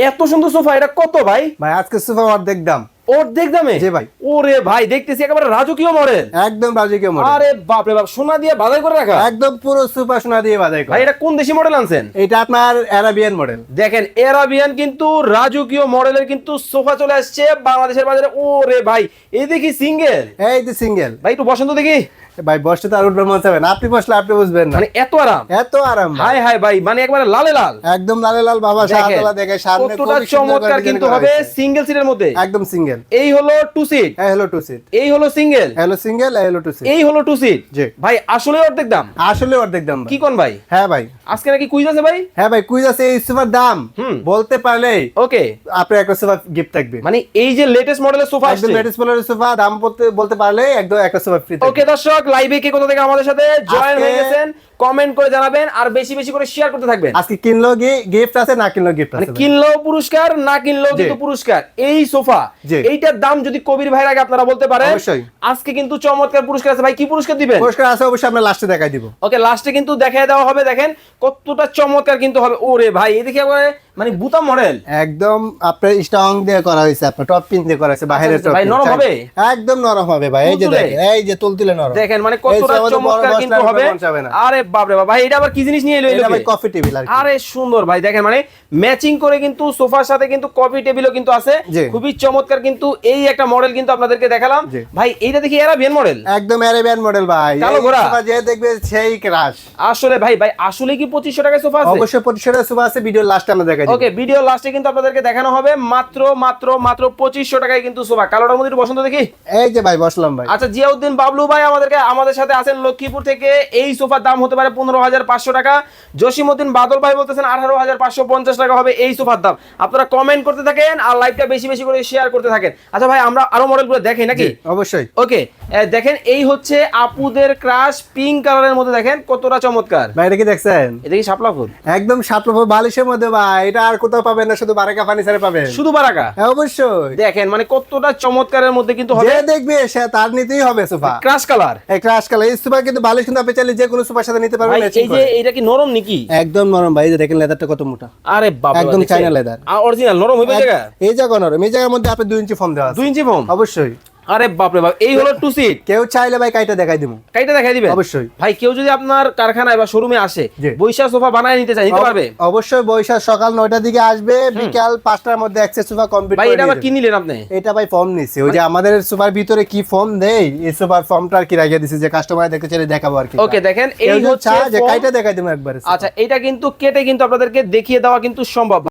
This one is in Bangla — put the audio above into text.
এত সুন্দর সোফা, এটা কত ভাই? ভাই আজকে সোফা অর্ধেক দাম। অর্ধেক দামে? জি ভাই। ওরে ভাই, দেখতেছি একেবারে রাজকীয় মডেল। একদম রাজকীয় মডেল। আরে বাপ রে বাপ, সোনা দিয়ে বাধাই করে রাখা। একদম পুরো সোফা সোনা দিয়ে বাঁধাই করা। ভাই এটা কোন দেশি মডেল আনছেন? এটা আপনার আরাবিয়ান মডেল। দেখেন এরাবিয়ান কিন্তু রাজকীয় মডেলের কিন্তু সোফা চলে আসছে বাংলাদেশের বাজারে। ওরে ভাই, এই দেখি সিঙ্গেল। এই যে সিঙ্গেল। ভাই একটু বসন্ত দেখি। ভাই বসতে তো আর উঠবে মনে হবে না, আপনি বসলে আপনি বুঝবেন না। মানে এত আরাম, এত আরাম ভাই। হাই হাই ভাই, মানে একবারে লালে লাল। একদম লালে লাল বাবা, শাহতলা দেখে সামনে কতটা চমৎকার কিন্তু হবে সিঙ্গেল সিটের মধ্যে। একদম সিঙ্গেল। এই হলো টু সিট, এই হলো টু সিট, এই হলো সিঙ্গেল, হলো সিঙ্গেল, এই হলো টু সিট, এই হলো টু সিট। জি ভাই আসলে অর্ধেক দাম? আসলে অর্ধেক দাম ভাই। কি কোন ভাই? হ্যাঁ ভাই, আজকে নাকি কুইজ আছে ভাই? হ্যাঁ ভাই কুইজ আছে। এই সোফার দাম বলতে পারলে ওকে, আপনার একটা সোফা গিফট থাকবে। মানে এই যে লেটেস্ট মডেলের সোফা একদম আসছে, লেটেস্ট মডেলের সোফা দাম বলতে পারলে একদম একটা সোফা ফ্রি থাকবে। ওকে দর্শক, লাইভে কে কোথা থেকে আমাদের সাথে জয়েন হয়ে গেছেন কমেন্ট করে জানাবেন, আর বেশি বেশি করে শেয়ার করতে থাকবেন। আজকে কিনলো গিফট আছে, না কিনলো গিফট মানে আছে। কিনলেও পুরস্কার, না কিনলেও কিন্তু পুরস্কার। এই সোফা, জি। এইটার দাম যদি কবির ভাইয়ের আগে আপনারা বলতে পারেন, অবশ্যই। আজকে কিন্তু চমৎকার পুরস্কার আছে। ভাই কি পুরস্কার দিবেন? পুরস্কার আছে অবশ্যই, আমরা লাস্টে দেখাই দিব। ওকে, লাস্টে কিন্তু দেখায় দেওয়া হবে। দেখেন কতটা চমৎকার কিন্তু হবে। ওরে ভাই, এদিকে একবারে মানে বুতাম মডেল, একদম আপনার স্ট্রং দিয়ে করা হয়েছে, আপনার টপ পিন দিয়ে করা হয়েছে, বাইরের টপ ভাই পিন। নরম হবে? একদম নরম হবে ভাই। এই যে তুলতুলে? দেখেন, এই যে তুলতুলে নরম। দেখেন মানে কতটা চমৎকার কিন্তু হবে। আরে বাপ রে বাপ, ভাই এটা আবার কি জিনিস নিয়ে এলো? এটা ভাই কফি টেবিল আর কি। আরে সুন্দর ভাই, দেখেন মানে ম্যাচিং করে কিন্তু সোফার সাথে কিন্তু কফি টেবিলও কিন্তু আছে। জি। খুবই চমৎকার কিন্তু এই একটা মডেল কিন্তু আপনাদেরকে দেখালাম। জি। ভাই এইটা দেখি এরাবিয়ান মডেল, একদম আরাবিয়ান মডেল ভাই। কালো এই ঘোড়া। সোফা যে দেখবে সেই ক্রাশ। আসলে ভাই ভাই আসলে কি 2500 টাকায় সোফা আছে? অবশ্যই 2500 টাকা সোফা আছে, ভিডিও লাস্টে আমরা দেখাই দিব। ওকে, ভিডিও লাস্টে কিন্তু আপনাদেরকে দেখানো হবে। মাত্র মাত্র মাত্র 2500 টাকায় কিন্তু সোফা। কালোটার মধ্যে একটু বসন্ত দেখি। এই যে ভাই বসলাম ভাই। আচ্ছা, জিয়াউদ্দিন বাবলু ভাই আমাদের সাথে আছেন লক্ষ্মীপুর থেকে। এই সোফার দাম হতে পারে 15500 টাকা। জসিমউদ্দিন বাদল ভাই বলতেছেন 18550 টাকা হবে এই সোফার দাম। আপনারা কমেন্ট করতে থাকেন আর লাইভটা বেশি বেশি করে শেয়ার করতে থাকেন। আচ্ছা ভাই, আমরা আরো মডেলগুলো দেখাই নাকি? অবশ্যই। ওকে, দেখেন এই হচ্ছে আপুদের ক্রাশ পিঙ্ক কালারের মধ্যে। দেখেন কতটা চমৎকার। ভাই এটা কি দেখছেন? এটা কি শাপলা ফুল? একদম সাতলফ বালিশের মধ্যে ভাই। এটা আর কোথাও পাবেন না, শুধু বারাকা ফার্নিচারে পাবেন। শুধু বারাকা? হ্যাঁ অবশ্যই। দেখেন মানে কতটা চমৎকারের মধ্যে কিন্তু হবে। যে দেখবে সে তার নিতেই হবে সোফা। ক্রাশ কালার, এই ক্রাশ কালার এই সোফা কিন্তু বালিশ কিন্তু আপনি চাইলে যে কোনো সোফার সাথে নিতে পারবেন। ভাই ম্যাচিং এই যে করে। এটা কি নরম নাকি? একদম নরম ভাই। এই যে দেখেন লেদারটা কত মোটা। আরে বাবা, একদম চায়না লেদার। অরিজিনাল নরম হইবে জায়গা। এই জায়গা নরম। এই জায়গার মধ্যে আপনি 2 ইঞ্চি ফোম দেওয়া আছে। 2 ইঞ্চি ফোম? অবশ্যই। আরে বাপ রে বাপ, এই হলো টু সিট। কেউ চাইলে ভাই কাইটা দেখাই দিব। কাইটা দেখাই দিবেন? অবশ্যই। ভাই কেউ যদি আপনার কারখানায় বা শোরুমে আসে, জি। বৈশা সোফা বানায় নিতে চায়, নিতে পারবে? অবশ্যই। বৈশাখ সকাল 9টার দিকে আসবে, বিকাল 5টার মধ্যে অ্যাক্সেস সোফা কমপ্লিট ভাই করে এটা আবার কি দিবে। নিলেন আপনি? এটা ভাই ফর্ম নিছি। ওই যে আমাদের সোফার ভিতরে কি ফর্ম দেই, এই সোফার ফর্মটা আর কি রাখিয়ে দিছি যে কাস্টমার দেখতে চাইলে দেখাবো আর কি। ওকে, দেখেন এই কেউ যদি হচ্ছে চায় যে foam। কাইটা দেখাই দিব একবারে। আচ্ছা, এটা কিন্তু কেটে কিন্তু আপনাদেরকে দেখিয়ে দেওয়া কিন্তু সম্ভব।